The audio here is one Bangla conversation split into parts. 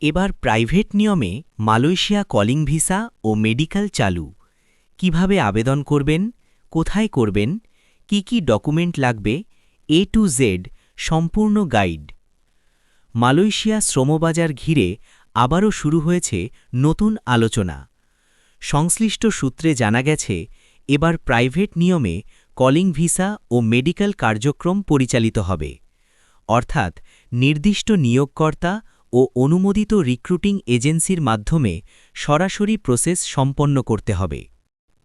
এবার প্রাইভেট নিয়মে মালয়েশিয়া কলিং ভিসা ও মেডিকেল চালু। কিভাবে আবেদন করবেন, কোথায় করবেন, কি কি ডকুমেন্ট লাগবে, এ টু জেড সম্পূর্ণ গাইড। মালয়েশিয়া শ্রমবাজার ঘিরে আবারও শুরু হয়েছে নতুন আলোচনা। সংশ্লিষ্ট সূত্রে জানা গেছে, এবার প্রাইভেট নিয়মে কলিং ভিসা ও মেডিকেল কার্যক্রম পরিচালিত হবে, অর্থাৎ নির্দিষ্ট নিয়োগকর্তা ও অনুমোদিত রিক্রুটিং এজেন্সির মাধ্যমে সরাসরি প্রসেস সম্পন্ন করতে হবে।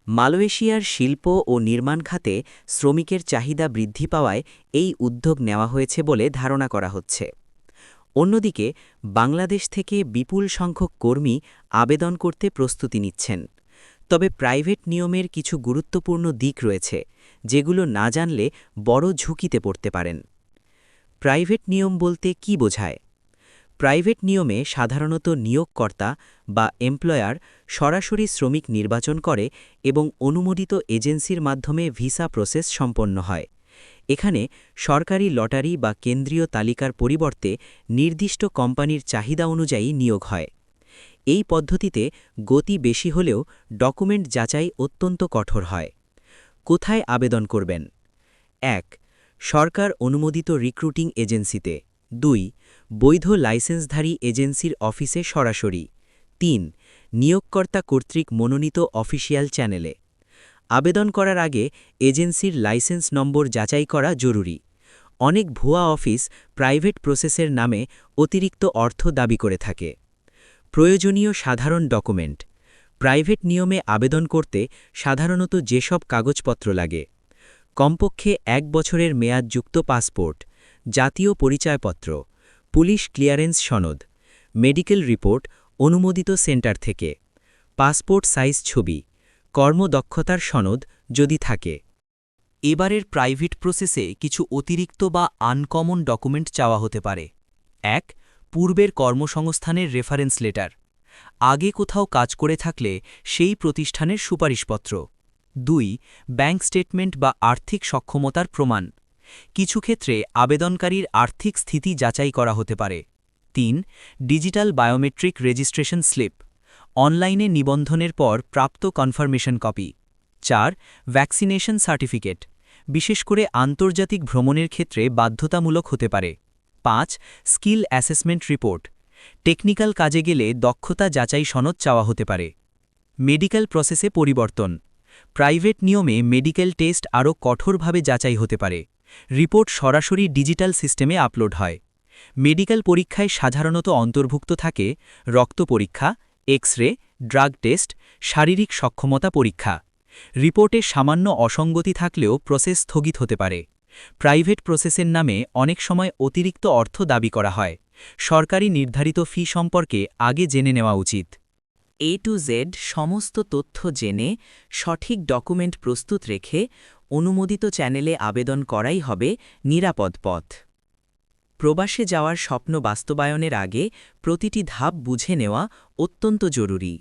মালয়েশিয়ার শিল্প ও নির্মাণ খাতে শ্রমিকের চাহিদা বৃদ্ধি পাওয়ায় এই উদ্যোগ নেওয়া হয়েছে বলে ধারণা করা হচ্ছে। অন্যদিকে বাংলাদেশ থেকে বিপুল সংখ্যক কর্মী আবেদন করতে প্রস্তুতি নিচ্ছেন। তবে প্রাইভেট নিয়মের কিছু গুরুত্বপূর্ণ দিক রয়েছে, যেগুলো না জানলে বড় ঝুঁকিতে পড়তে পারেন। প্রাইভেট নিয়ম বলতে কী বোঝায়? প্রাইভেট নিয়মে সাধারণত নিয়োগকর্তা বা এমপ্লয়ার সরাসরি শ্রমিক নির্বাচন করে এবং অনুমোদিত এজেন্সির মাধ্যমে ভিসা প্রসেস সম্পন্ন হয়। এখানে সরকারি লটারি বা কেন্দ্রীয় তালিকার পরিবর্তে নির্দিষ্ট কোম্পানির চাহিদা অনুযায়ী নিয়োগ হয়। এই পদ্ধতিতে গতি বেশি হলেও ডকুমেন্ট যাচাই অত্যন্ত কঠোর হয়। কোথায় আবেদন করবেন? ১. সরকার অনুমোদিত রিক্রুটিং এজেন্সিতে। ২. বৈধ লাইসেন্সধারী এজেন্সির অফিসে সরাসরি। ৩. নিয়োগকর্তা কর্তৃক মনোনীত অফিসিয়াল চ্যানেলে। আবেদন করার আগে এজেন্সির লাইসেন্স নম্বর যাচাই করা জরুরি। অনেক ভুয়া অফিস প্রাইভেট প্রসেসের নামে অতিরিক্ত অর্থ দাবি করে থাকে। প্রয়োজনীয় সাধারণ ডকুমেন্ট। প্রাইভেট নিয়মে আবেদন করতে সাধারণত যেসব কাগজপত্র লাগে: কমপক্ষে ১ বছরের মেয়াদযুক্ত পাসপোর্ট, জাতীয় পরিচয়পত্র, পুলিশ ক্লিয়ারেন্স সনদ, মেডিকেল রিপোর্ট অনুমোদিত সেন্টার থেকে, পাসপোর্ট সাইজ ছবি, কর্মদক্ষতার সনদ যদি থাকে। এবারের প্রাইভেট প্রসেসে কিছু অতিরিক্ত বা আনকমন ডকুমেন্ট চাওয়া হতে পারে। ১. পূর্বের কর্মসংস্থানের রেফারেন্স লেটার। আগে কোথাও কাজ করে থাকলে সেই প্রতিষ্ঠানের সুপারিশপত্র। ২. ব্যাংক স্টেটমেন্ট বা আর্থিক সক্ষমতার প্রমাণ। কিছু ক্ষেত্রে আবেদনকারীর আর্থিক স্থিতি যাচাই করা হতে পারে। ৩. Digital biometric registration slip. অনলাইনে নিবন্ধনের পর প্রাপ্ত কনফার্মেশন কপি। ৪. Vaccination certificate. বিশেষ করে আন্তর্জাতিক ভ্রমণের ক্ষেত্রে বাধ্যতামূলক হতে পারে। ৫. Skill assessment report. টেকনিক্যাল কাজে গেলে দক্ষতা যাচাই সনদ চাওয়া হতে পারে। মেডিকেল প্রসেসে পরিবর্তন। প্রাইভেট নিয়মে মেডিকেল টেস্ট আরও কঠোরভাবে যাচাই হতে পারে। রিপোর্ট সরাসরি ডিজিটাল সিস্টেমে আপলোড হয়। মেডিকেল পরীক্ষায় সাধারণত অন্তর্ভুক্ত থাকে রক্ত পরীক্ষা, এক্স-রে, ড্রাগ টেস্ট, শারীরিক সক্ষমতা পরীক্ষা। রিপোর্টে সামান্য অসঙ্গতি থাকলেও প্রসেস স্থগিত হতে পারে। প্রাইভেট প্রসেসের নামে অনেক সময় অতিরিক্ত অর্থ দাবি করা হয়। সরকারি নির্ধারিত ফি সম্পর্কে আগে জেনে নেওয়া উচিত। এ টু জেড সমস্ত তথ্য জেনে সঠিক ডকুমেন্ট প্রস্তুত রেখে অনুমোদিত চ্যানেলে আবেদন করাই হবে নিরাপদ পথ। প্রবাসে যাওয়ার স্বপ্ন বাস্তবায়নের আগে প্রতিটি ধাপ বুঝে নেওয়া অত্যন্ত জরুরি।